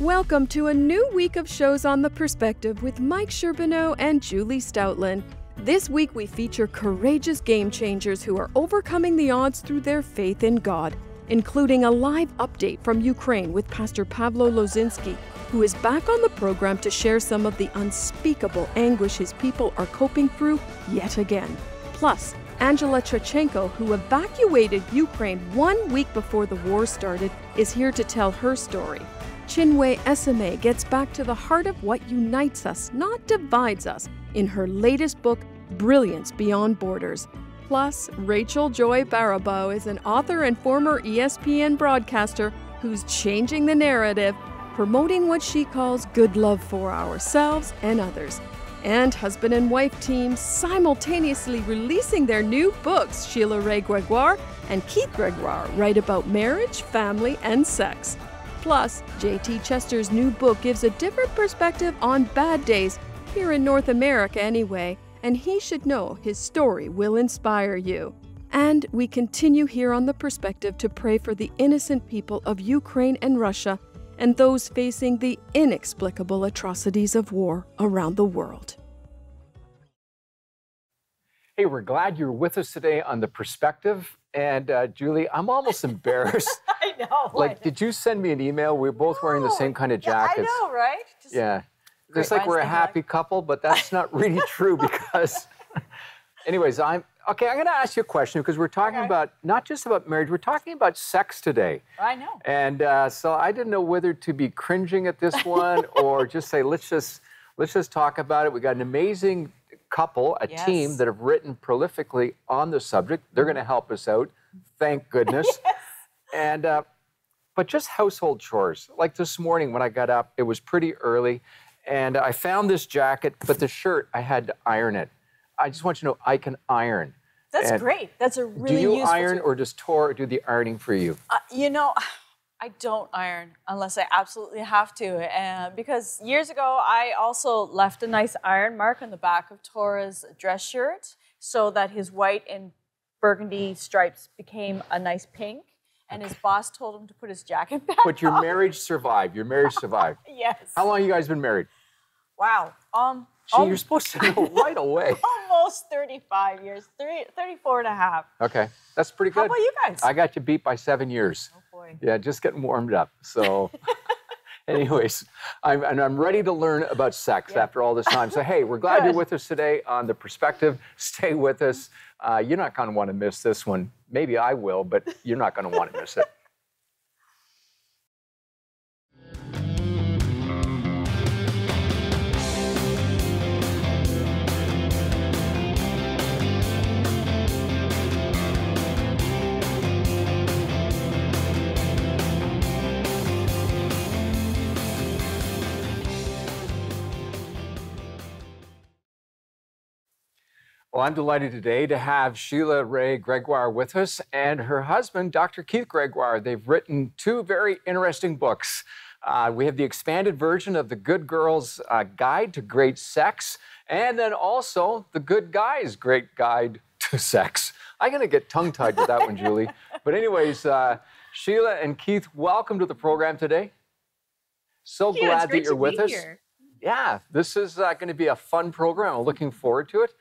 Welcome to a new week of shows on The Perspective with Mike Sherbino and Julie Stautland. This week we feature courageous game changers who are overcoming the odds through their faith in God, including a live update from Ukraine with Pastor Pavlo Lozinski, who is back on the program to share some of the unspeakable anguish his people are coping through yet again. Plus, Angela Trachenko, who evacuated Ukraine 1 week before the war started, is here to tell her story. Chinwe Eseme gets back to the heart of what unites us, not divides us, in her latest book, Brilliance Beyond Borders. Plus, Rachel Joy Baribeau is an author and former ESPN broadcaster who's changing the narrative, promoting what she calls good love for ourselves and others. And husband and wife teams simultaneously releasing their new books. Sheila Ray Gregoire and Keith Gregoire write about marriage, family, and sex. Plus, J.T. Chester's new book gives a different perspective on bad days, here in North America anyway, and he should know his story will inspire you. And we continue here on The Perspective to pray for the innocent people of Ukraine and Russia and those facing the inexplicable atrocities of war around the world. Hey, we're glad you're with us today on The Perspective. And Julie, I'm almost embarrassed. I know. Like, did you send me an email? We're both wearing the same kind of jackets. I know, right? Yeah. It's like we're a happy couple, but that's not really true because... Anyways, I'm going to ask you a question because we're talking about, not just about marriage, we're talking about sex today. I know. And so I didn't know whether to be cringing at this one or just say, let's just talk about it. We got an amazing couple, a team that have written prolifically on the subject. They're going to help us out. Thank goodness. Yes. And, but just household chores. Like this morning when I got up, it was pretty early and I found this jacket, but the shirt, I had to iron it. I just want you to know I can iron. That's great. That's a really useful. Do you iron or does Tor do the ironing for you? You know, I don't iron unless I absolutely have to. Because years ago, I also left a nice iron mark on the back of Tor's dress shirt so that his white and burgundy stripes became a nice pink. And his boss told him to put his jacket back But your marriage survived. Your marriage survived. Yes. How long have you guys been married? Wow. Gee, you're supposed to know right away. Almost 35 years, 34 and a half. Okay, that's pretty good. How about you guys? I got you beat by 7 years. Oh, boy. Yeah, just getting warmed up. So anyways, I'm ready to learn about sex after all this time. So, hey, we're glad you're with us today on The Perspective. Stay with us. You're not going to want to miss this one. Maybe I will, but you're not going to want to miss it. Well, I'm delighted today to have Sheila Ray Gregoire with us and her husband, Dr. Keith Gregoire. They've written two very interesting books. We have the expanded version of The Good Girl's Guide to Great Sex, and then also The Good Guy's Great Guide to Sex. I'm going to get tongue-tied with that one, Julie. But anyways, Sheila and Keith, welcome to the program today. So glad that you're with us. Yeah, this is going to be a fun program. I'm looking forward to it.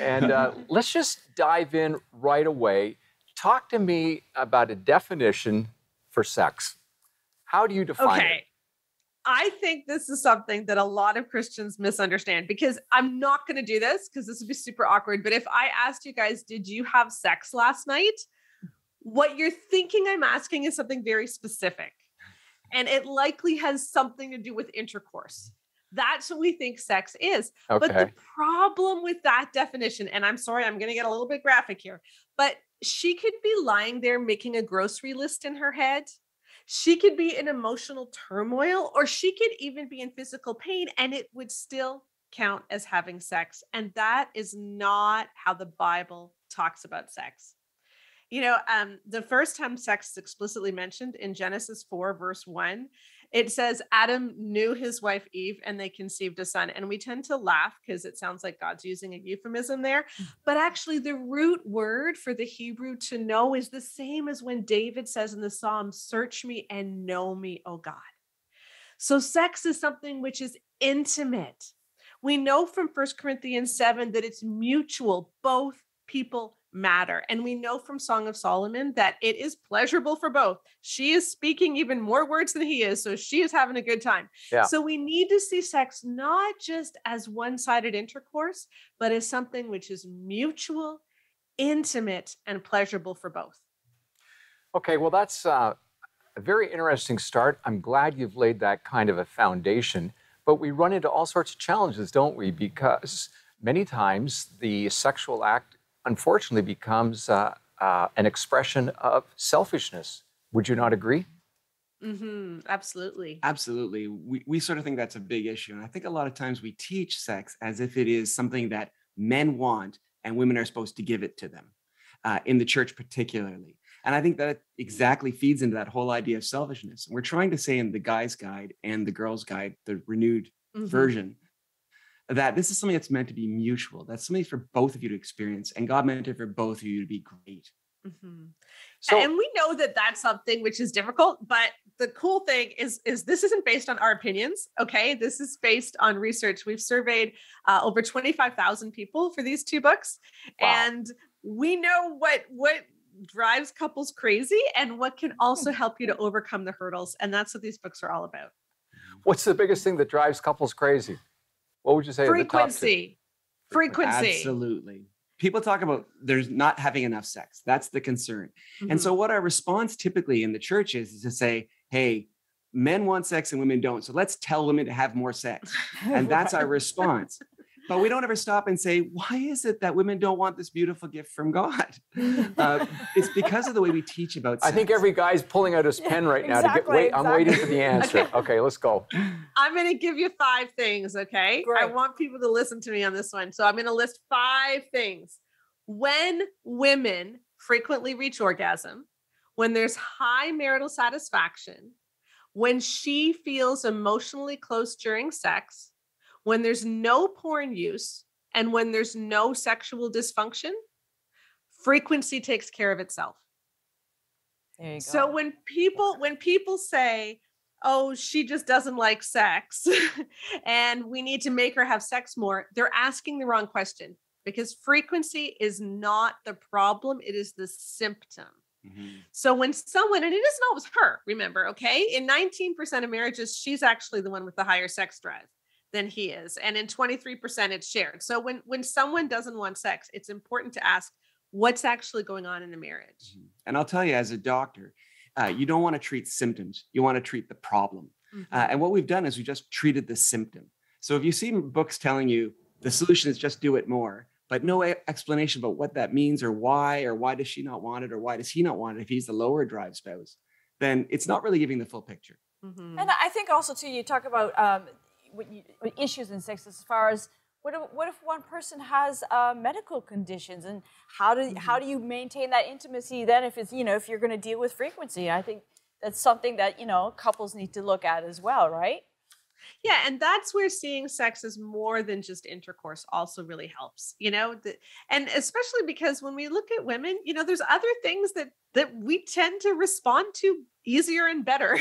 And let's just dive in right away. Talk to me about a definition for sex. How do you define it? I think this is something that a lot of Christians misunderstand because I'm not going to do this because this would be super awkward. But if I asked you guys, did you have sex last night? What you're thinking I'm asking is something very specific. And it likely has something to do with intercourse. That's what we think sex is. Okay. But the problem with that definition, and I'm sorry, I'm going to get a little bit graphic here, but she could be lying there making a grocery list in her head. She could be in emotional turmoil, or she could even be in physical pain, and it would still count as having sex. And that is not how the Bible talks about sex. You know, the first time sex is explicitly mentioned in Genesis 4, verse 1, it says Adam knew his wife Eve and they conceived a son. And we tend to laugh because it sounds like God's using a euphemism there. But actually the root word for the Hebrew to know is the same as when David says in the Psalm, search me and know me, O God. So sex is something which is intimate. We know from 1 Corinthians 7 that it's mutual. Both people matter. And we know from Song of Solomon that it is pleasurable for both. She is speaking even more words than he is, so she is having a good time. Yeah. So we need to see sex not just as one-sided intercourse, but as something which is mutual, intimate, and pleasurable for both. Okay, well, that's a very interesting start. I'm glad you've laid that kind of a foundation, but we run into all sorts of challenges, don't we? Because many times the sexual act, unfortunately, becomes an expression of selfishness. Would you not agree? Mm-hmm. Absolutely. Absolutely. We sort of think that's a big issue. And I think a lot of times we teach sex as if it is something that men want and women are supposed to give it to them, in the church particularly. And I think that exactly feeds into that whole idea of selfishness. And we're trying to say in the Guy's Guide and the Girl's Guide, the renewed version, that this is something that's meant to be mutual. That's something for both of you to experience. And God meant it for both of you to be great. So, and we know that that's something which is difficult, but the cool thing is this isn't based on our opinions. Okay. This is based on research. We've surveyed over 25,000 people for these two books. Wow. And we know what drives couples crazy and what can also help you to overcome the hurdles. And that's what these books are all about. What's the biggest thing that drives couples crazy? What would you say? Frequency. Absolutely. People talk about there's not having enough sex. That's the concern. And so what our response typically in the church is to say, hey, men want sex and women don't. So let's tell women to have more sex. And that's our response. But we don't ever stop and say, why is it that women don't want this beautiful gift from God? It's because of the way we teach about sex. I think every guy's pulling out his pen right now. I'm waiting for the answer. Okay, let's go. I'm going to give you 5 things, okay? Great. I want people to listen to me on this one. So I'm going to list 5 things. When women frequently reach orgasm, when there's high marital satisfaction, when she feels emotionally close during sex, when there's no porn use, and when there's no sexual dysfunction, frequency takes care of itself. There you go. So when people say, oh, she just doesn't like sex and we need to make her have sex more, they're asking the wrong question, because frequency is not the problem. It is the symptom. So when someone, and it isn't always her, remember, okay? In 19% of marriages, she's actually the one with the higher sex drive than he is. And in 23%, it's shared. So when someone doesn't want sex, it's important to ask what's actually going on in the marriage. And I'll tell you, as a doctor, you don't want to treat symptoms. You want to treat the problem. And what we've done is we just treated the symptom. So if you see books telling you the solution is just do it more, but no explanation about what that means or why does she not want it or why does he not want it if he's the lower drive spouse, then it's not really giving the full picture. And I think also too, you talk about issues in sex as far as what if one person has medical conditions, and how do you maintain that intimacy then if it's if you're going to deal with frequency? I think that's something that couples need to look at as well, right? Yeah, and that's where seeing sex as more than just intercourse also really helps, and especially because when we look at women, there's other things that we tend to respond to easier and better.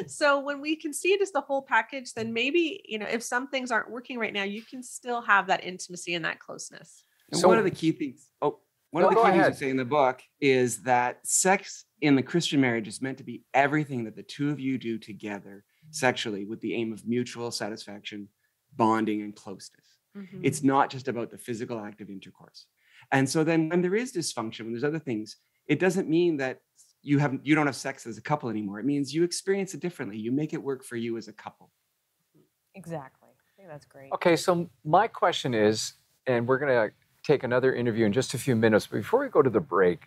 So when we can see it as the whole package, then maybe, if some things aren't working right now, you can still have that intimacy and that closeness. And so one of the key things, things I say in the book is that sex in the Christian marriage is meant to be everything that the two of you do together sexually with the aim of mutual satisfaction, bonding, and closeness. It's not just about the physical act of intercourse. And so then when there is dysfunction, when there's other things, it doesn't mean that you don't have sex as a couple anymore. It means you experience it differently. You make it work for you as a couple. Exactly. I think that's great. Okay, so my question is, and we're going to take another interview in just a few minutes, but before we go to the break,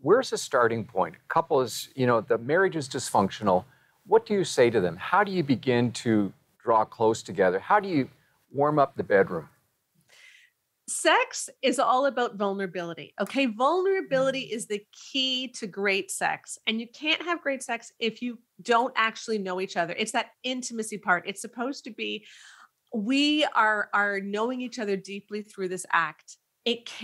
where's the starting point? Couple is, the marriage is dysfunctional. What do you say to them? How do you begin to draw close together? How do you warm up the bedroom? Sex is all about vulnerability. Okay. Vulnerability is the key to great sex. And you can't have great sex if you don't actually know each other. It's that intimacy part. It's supposed to be, we are knowing each other deeply through this act.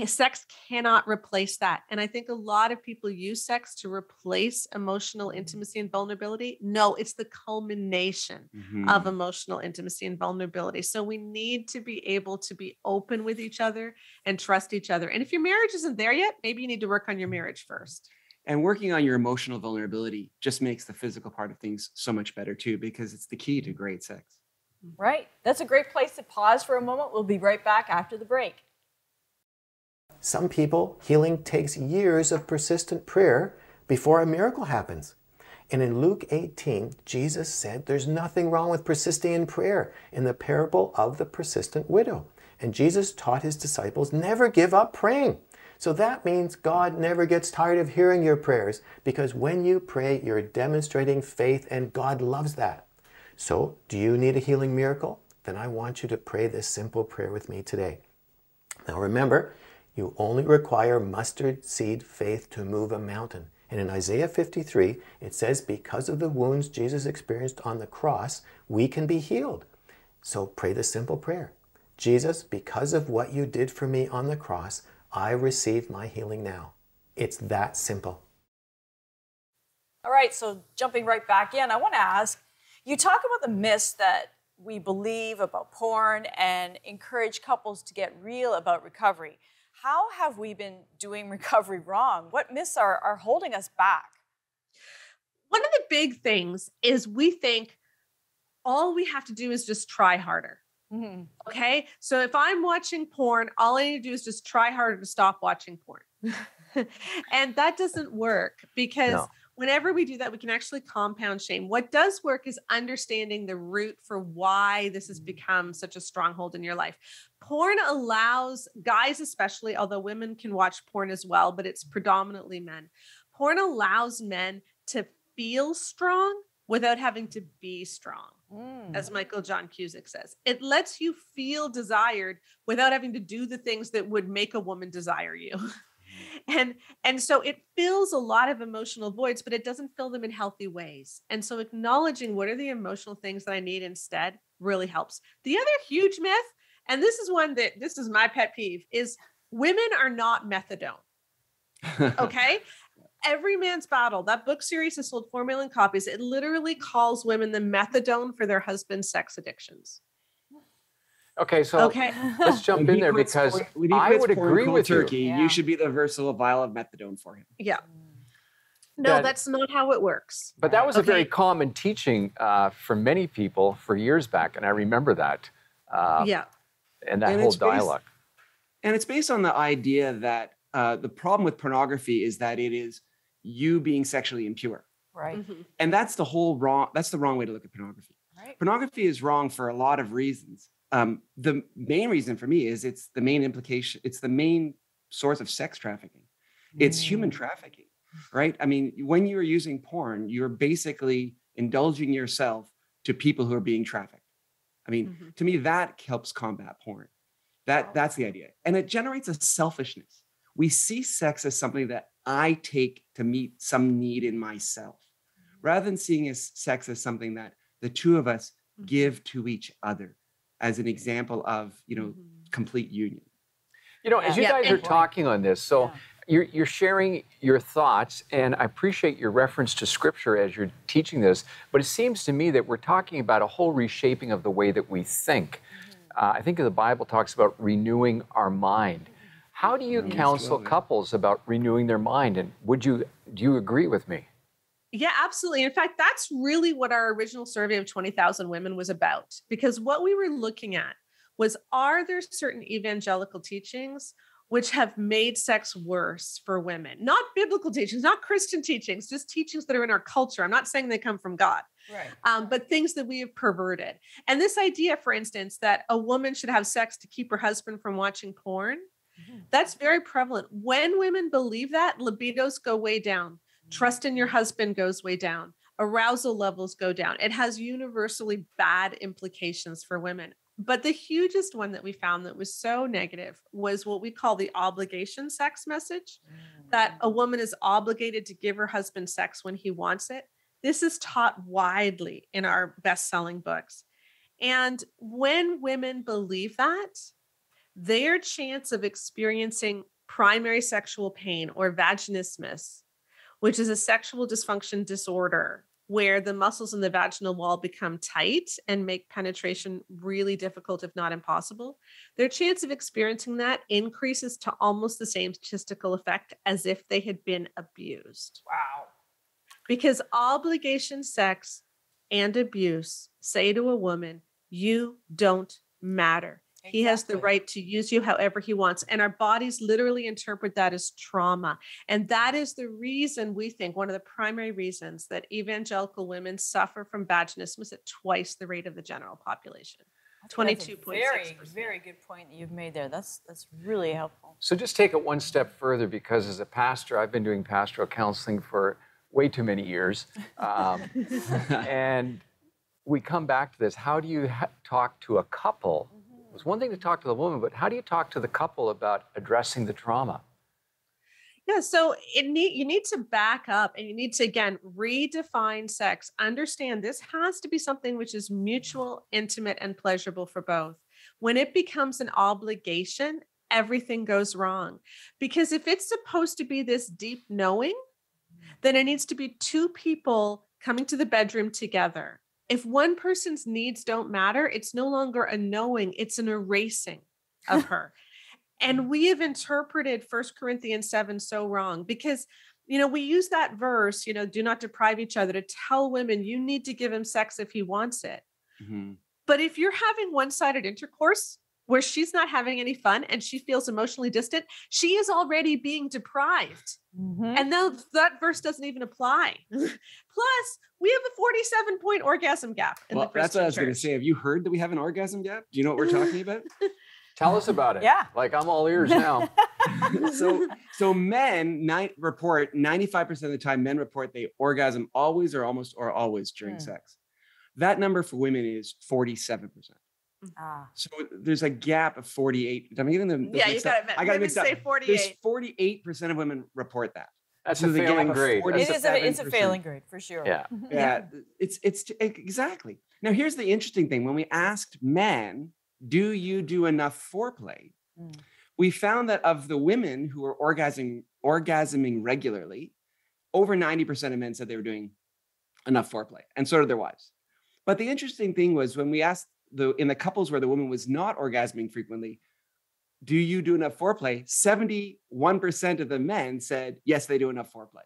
Sex cannot replace that. And I think a lot of people use sex to replace emotional intimacy and vulnerability. No, it's the culmination of emotional intimacy and vulnerability. So we need to be able to be open with each other and trust each other. And if your marriage isn't there yet, maybe you need to work on your marriage first. And working on your emotional vulnerability just makes the physical part of things so much better too, because it's the key to great sex. Right. That's a great place to pause for a moment. We'll be right back after the break. Some people, healing takes years of persistent prayer before a miracle happens. And in Luke 18, Jesus said there's nothing wrong with persisting in prayer in the parable of the persistent widow. And Jesus taught his disciples never give up praying. So that means God never gets tired of hearing your prayers, because when you pray, you're demonstrating faith, and God loves that. So, do you need a healing miracle? Then I want you to pray this simple prayer with me today. Now remember, you only require mustard seed faith to move a mountain. And in Isaiah 53, it says, because of the wounds Jesus experienced on the cross, we can be healed. So pray this simple prayer. Jesus, because of what you did for me on the cross, I receive my healing now. It's that simple. All right, so jumping right back in, I want to ask, you talk about the myths that we believe about porn and encourage couples to get real about recovery. How have we been doing recovery wrong? What myths are holding us back? One of the big things is we think all we have to do is just try harder. Mm-hmm. Okay. So if I'm watching porn, all I need to do is just try harder to stop watching porn. And that doesn't work, because whenever we do that, we can actually compound shame. What does work is understanding the root for why this has become such a stronghold in your life. Porn allows guys, especially, although women can watch porn as well, but it's predominantly men. Porn allows men to feel strong without having to be strong, as Michael John Cusick says. It lets you feel desired without having to do the things that would make a woman desire you. And so it fills a lot of emotional voids, but it doesn't fill them in healthy ways. And so acknowledging what are the emotional things that I need instead really helps. The other huge myth, and this is my pet peeve, is women are not methadone. Okay? Every Man's Battle, that book series has sold 4 million copies. It literally calls women the methadone for their husband's sex addictions. Okay, so let's jump in there, because I would agree with turkey, you. You should be the versatile vial of methadone for him. Yeah. No, that's not how it works. But that was a very common teaching for many people for years back, and I remember that. And that whole dialogue. And it's based on the idea that the problem with pornography is that it is you being sexually impure. Right. Mm-hmm. And that's the wrong way to look at pornography. Right. Pornography is wrong for a lot of reasons. The main reason for me is it's the main implication. It's the main source of sex trafficking. It's human trafficking, right? I mean, when you're using porn, you're basically indulging yourself to people who are being trafficked. I mean, to me, that helps combat porn. That's the idea. And it generates a selfishness. We see sex as something that I take to meet some need in myself, rather than seeing sex as something that the two of us give to each other, as an example of, complete union. As you guys are talking on this, so you're sharing your thoughts, and I appreciate your reference to Scripture as you're teaching this, but it seems to me that we're talking about a whole reshaping of the way that we think. I think the Bible talks about renewing our mind. How do you counsel couples about renewing their mind, and do you agree with me? Yeah, absolutely. In fact, that's really what our original survey of 20,000 women was about, because what we were looking at was, are there certain evangelical teachings which have made sex worse for women? Not biblical teachings, not Christian teachings, just teachings that are in our culture. I'm not saying they come from God, but things that we have perverted. And this idea, for instance, that a woman should have sex to keep her husband from watching porn, that's very prevalent. When women believe that, libidos go way down. Trust in your husband goes way down. Arousal levels go down. It has universally bad implications for women. But the hugest one that we found that was so negative was what we call the obligation sex message, that a woman is obligated to give her husband sex when he wants it. This is taught widely in our best-selling books. And when women believe that, their chance of experiencing primary sexual pain or vaginismus, which is a sexual dysfunction disorder where the muscles in the vaginal wall become tight and make penetration really difficult, if not impossible, their chance of experiencing that increases to almost the same statistical effect as if they had been abused. Wow. Because obligation sex and abuse say to a woman, you don't matter. Exactly. He has the right to use you however he wants. And our bodies literally interpret that as trauma. And that is the reason we think, one of the primary reasons that evangelical women suffer from vaginismus at twice the rate of the general population. 22.6%. Very, very good point that you've made there. That's really helpful. So just take it one step further, because as a pastor, I've been doing pastoral counseling for way too many years. And we come back to this. How do you talk to a couple? It's one thing to talk to the woman, but how do you talk to the couple about addressing the trauma? Yeah, so you need to back up, and you need to, again, redefine sex. Understand this has to be something which is mutual, intimate, and pleasurable for both. When it becomes an obligation, everything goes wrong. Because if it's supposed to be this deep knowing, then it needs to be two people coming to the bedroom together. If one person's needs don't matter, it's no longer a knowing, it's an erasing of her. And we have interpreted 1 Corinthians 7 so wrong, because, we use that verse, do not deprive each other, to tell women you need to give him sex if he wants it. Mm-hmm. But if you're having one-sided intercourse where she's not having any fun and she feels emotionally distant, she is already being deprived. Mm-hmm. And that verse doesn't even apply. Plus, we have a 47-point orgasm gap in the Christian that's what I was church. going to say. Have you heard that we have an orgasm gap? Do you know what we're talking about? Tell us about it. Yeah. Like, I'm all ears now. So men report 95% of the time, men report they orgasm always or almost or always during sex. That number for women is 47%. So there's a gap of 48. I'm getting them. Yeah, you got it. I got to say 48. There's 48% of women report that. That's a failing grade. It's a failing grade for sure. Yeah. Yeah. It's exactly. Now here's the interesting thing. When we asked men, do you do enough foreplay? We found that of the women who were orgasming regularly, over 90% of men said they were doing enough foreplay, and so did their wives. But the interesting thing was, when we asked in the couples where the woman was not orgasming frequently, do you do enough foreplay? 71% of the men said, yes, they do enough foreplay.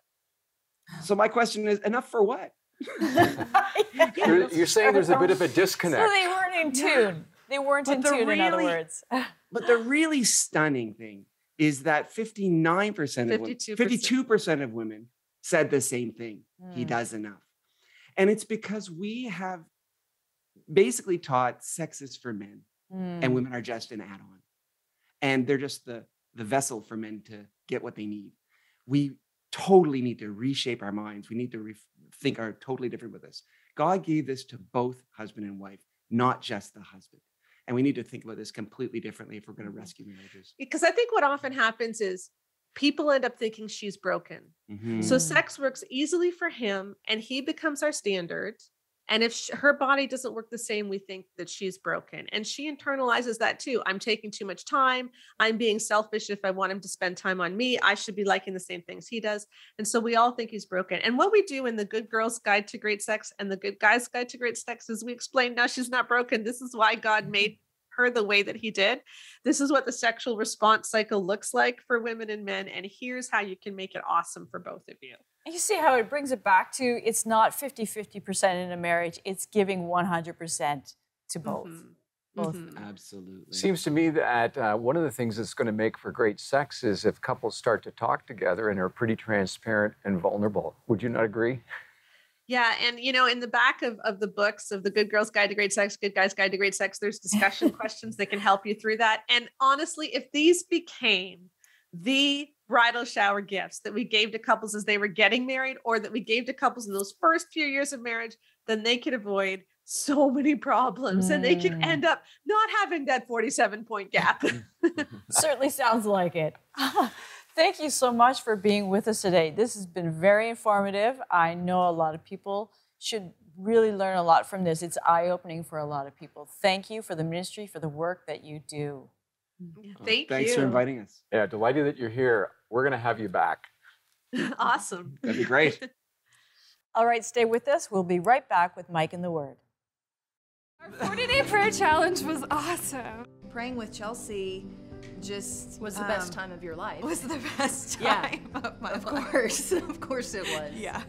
So my question is, enough for what? You're saying there's a bit of a disconnect. So they weren't in tune. They weren't in tune, in other words. But the really stunning thing is that 52% of women said the same thing. He does enough. And it's because we have basically taught sex is for men and women are just an add-on. And they're just the vessel for men to get what they need. We totally need to reshape our minds. We need to think are totally different with this. God gave this to both husband and wife, not just the husband. And we need to think about this completely differently if we're going to rescue marriages. Because I think what often happens is people end up thinking she's broken. Mm-hmm. So sex works easily for him and he becomes our standard. And if her body doesn't work the same, we think that she's broken. And she internalizes that too. I'm taking too much time. I'm being selfish. If I want him to spend time on me, I should be liking the same things he does. And so we all think he's broken. And what we do in the Good Girl's Guide to Great Sex and the Good Guy's Guide to Great Sex is we explain, no, she's not broken. This is why God made her the way that he did. This is what the sexual response cycle looks like for women and men. And here's how you can make it awesome for both of you. You see how it brings it back to, it's not 50-50% in a marriage, it's giving 100% to both. Mm-hmm. Both. Mm-hmm. Absolutely. Seems to me that one of the things that's going to make for great sex is if couples start to talk together and are pretty transparent and vulnerable. Would you not agree? Yeah. And, in the back of the books of the Good Girl's Guide to Great Sex, Good Guy's Guide to Great Sex, there's discussion questions that can help you through that. And honestly, if these became the bridal shower gifts that we gave to couples as they were getting married, or that we gave to couples in those first few years of marriage, then they could avoid so many problems and they could end up not having that 47-point gap. Certainly sounds like it. Thank you so much for being with us today. This has been very informative. I know a lot of people should really learn a lot from this. It's eye-opening for a lot of people. Thank you for the ministry, for the work that you do. Thanks for inviting us. Yeah, delighted that you're here. We're going to have you back. Awesome. That'd be great. All right, stay with us. We'll be right back with Mike and the Word. Our 40-day prayer challenge was awesome. Praying with Chelsea just Was the best time of your life. was the best time of my life. Of course it was. Yeah.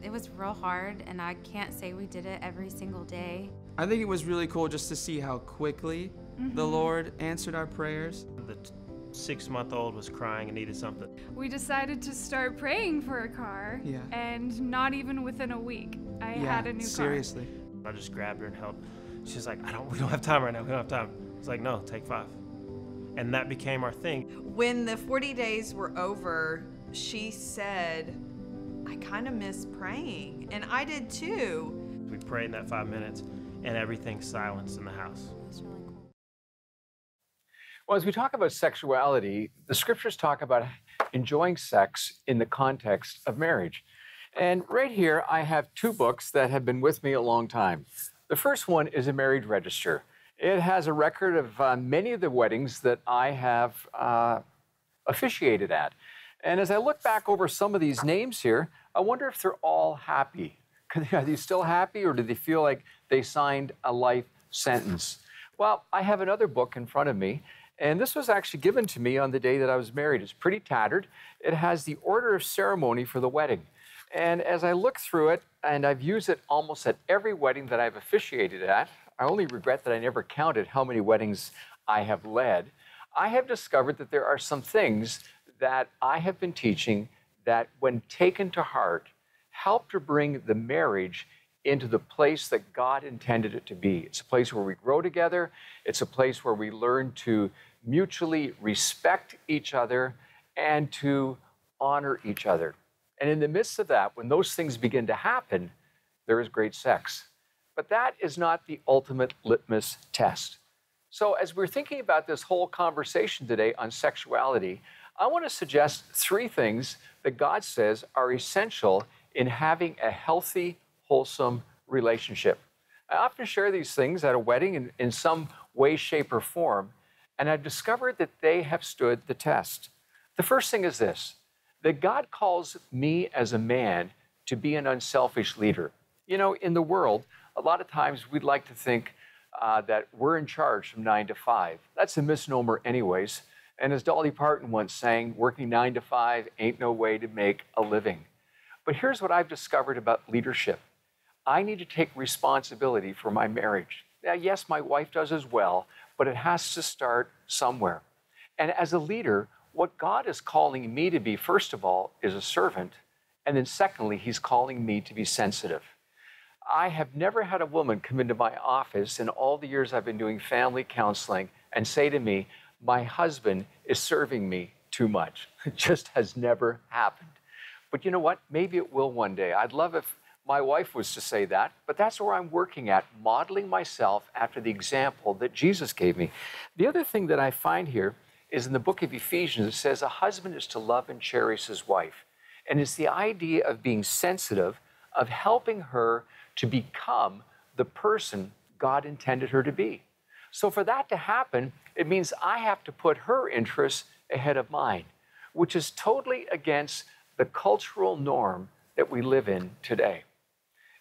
It was real hard, and I can't say we did it every single day. I think it was really cool just to see how quickly the Lord answered our prayers. The 6-month-old was crying and needed something. We decided to start praying for a car, and not even within a week, I had a new seriously. I just grabbed her and helped. She's like, we don't have time right now. We don't have time. It's like, no, take 5. And that became our thing. When the 40 days were over, she said, I kind of miss praying. And I did too. We prayed in that 5 minutes, and everything's silenced in the house. It's really cool. Well, as we talk about sexuality, the scriptures talk about enjoying sex in the context of marriage. And right here, I have 2 books that have been with me a long time. The first one is a marriage register. It has a record of many of the weddings that I have officiated at. And as I look back over some of these names here, I wonder if they're all happy. Are they still happy, or do they feel like they signed a life sentence? Well, I have another book in front of me, and this was actually given to me on the day that I was married. It's pretty tattered. It has the order of ceremony for the wedding. And as I look through it, and I've used it almost at every wedding that I've officiated at, I only regret that I never counted how many weddings I have led, I have discovered that there are some things that I have been teaching that, when taken to heart, help to bring the marriage into the place that God intended it to be. It's a place where we grow together. It's a place where we learn to mutually respect each other and to honor each other. And in the midst of that, when those things begin to happen, there is great sex. But that is not the ultimate litmus test. So as we're thinking about this whole conversation today on sexuality, I want to suggest 3 things that God says are essential in having a healthy, wholesome relationship. I often share these things at a wedding in some way, shape, or form, and I've discovered that they have stood the test. The first thing is this, that God calls me as a man to be an unselfish leader. You know, in the world, a lot of times we'd like to think that we're in charge from 9 to 5. That's a misnomer anyways. And as Dolly Parton once sang, working 9 to 5 ain't no way to make a living. But here's what I've discovered about leadership. I need to take responsibility for my marriage. Now, yes, my wife does as well, but it has to start somewhere. And as a leader, what God is calling me to be, first of all, is a servant. And then secondly, he's calling me to be sensitive. I have never had a woman come into my office in all the years I've been doing family counseling and say to me, my husband is serving me too much. It just has never happened. But you know what? Maybe it will one day. I'd love if my wife was to say that, but that's where I'm working at, modeling myself after the example that Jesus gave me. The other thing that I find here is in the book of Ephesians, it says a husband is to love and cherish his wife. And it's the idea of being sensitive, of helping her to become the person God intended her to be. So for that to happen, it means I have to put her interests ahead of mine, which is totally against the cultural norm that we live in today.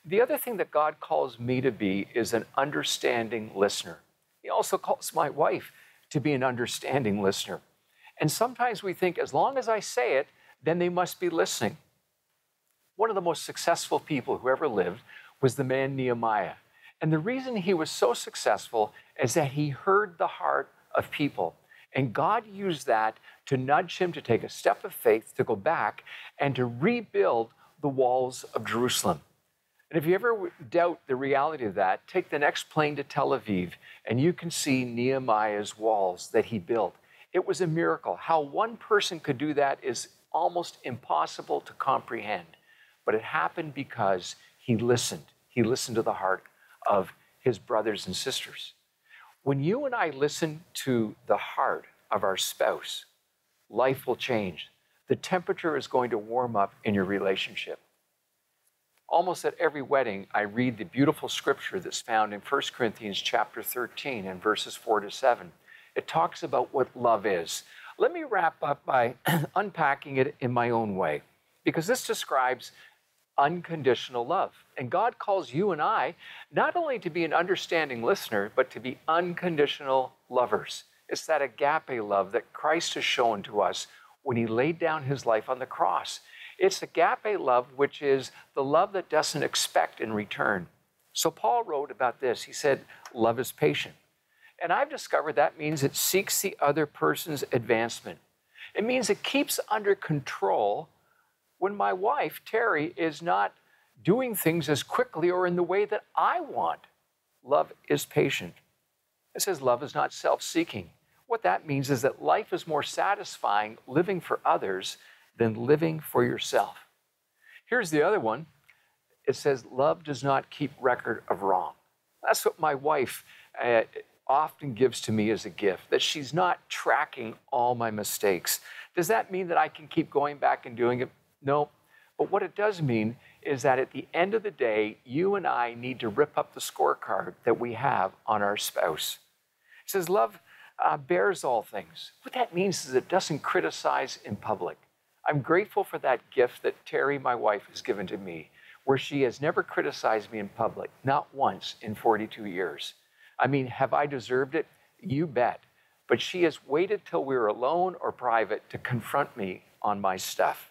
The other thing that God calls me to be is an understanding listener. He also calls my wife to be an understanding listener. And sometimes we think, as long as I say it, then they must be listening. One of the most successful people who ever lived was the man Nehemiah. And the reason he was so successful is that he heard the heart of people. And God used that to nudge him to take a step of faith, to go back and to rebuild the walls of Jerusalem. And if you ever doubt the reality of that, take the next plane to Tel Aviv, and you can see Nehemiah's walls that he built. It was a miracle. How one person could do that is almost impossible to comprehend. But it happened because he listened. He listened to the heart of his brothers and sisters. When you and I listen to the heart of our spouse, life will change. The temperature is going to warm up in your relationship. Almost at every wedding, I read the beautiful scripture that's found in 1 Corinthians chapter 13 and verses 4 to 7. it talks about what love is. Let me wrap up by unpacking it in my own way, because this describes unconditional love. And God calls you and I not only to be an understanding listener, but to be unconditional lovers. It's that agape love that Christ has shown to us when he laid down his life on the cross. It's agape love, which is the love that doesn't expect in return. So Paul wrote about this. He said, love is patient. And I've discovered that means it seeks the other person's advancement. It means it keeps under control when my wife, Terry, is not doing things as quickly or in the way that I want. Love is patient. It says love is not self-seeking. What that means is that life is more satisfying living for others than living for yourself. Here's the other one. It says love does not keep record of wrong. That's what my wife often gives to me as a gift, that she's not tracking all my mistakes. Does that mean that I can keep going back and doing it? No, but what it does mean is that at the end of the day, you and I need to rip up the scorecard that we have on our spouse. It says love bears all things. What that means is it doesn't criticize in public. I'm grateful for that gift that Terry, my wife, has given to me, where she has never criticized me in public, not once in 42 years. I mean, have I deserved it? You bet. But she has waited till we were alone or private to confront me on my stuff.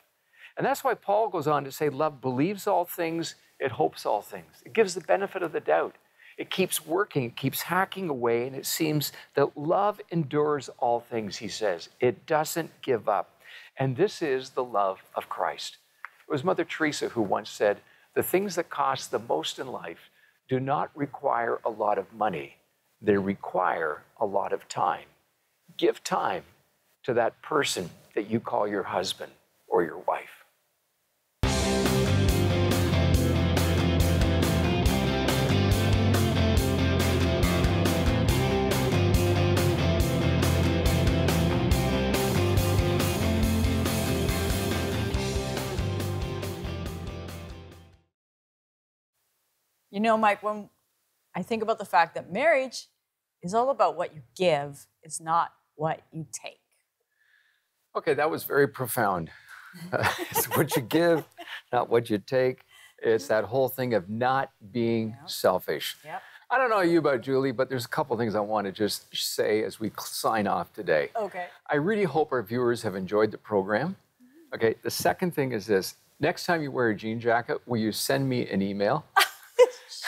And that's why Paul goes on to say, love believes all things, it hopes all things. It gives the benefit of the doubt. It keeps working, it keeps hacking away, and it seems that love endures all things, he says. It doesn't give up. And this is the love of Christ. It was Mother Teresa who once said, the things that cost the most in life do not require a lot of money. They require a lot of time. Give time to that person that you call your husband or your wife. You know, Mike, when I think about the fact that marriage is all about what you give, it's not what you take. Okay, that was very profound. It's what you give, not what you take. It's that whole thing of not being selfish. Yep. I don't know you about Julie, but there's a couple things I want to just say as we sign off today. Okay. I really hope our viewers have enjoyed the program. Okay, the second thing is this. Next time you wear a jean jacket, will you send me an email?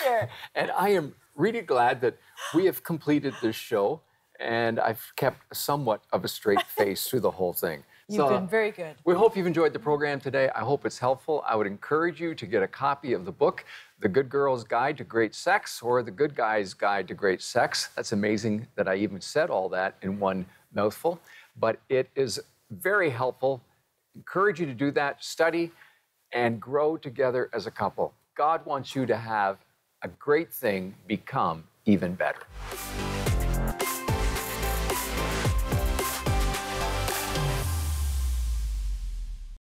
Sure. And I am really glad that we have completed this show, and I've kept somewhat of a straight face through the whole thing. You've been very good. We hope you've enjoyed the program today. I hope it's helpful. I would encourage you to get a copy of the book, The Good Girl's Guide to Great Sex, or The Good Guy's Guide to Great Sex. That's amazing that I even said all that in one mouthful, but it is very helpful. Encourage you to do that, study, and grow together as a couple. God wants you to have a great thing become even better.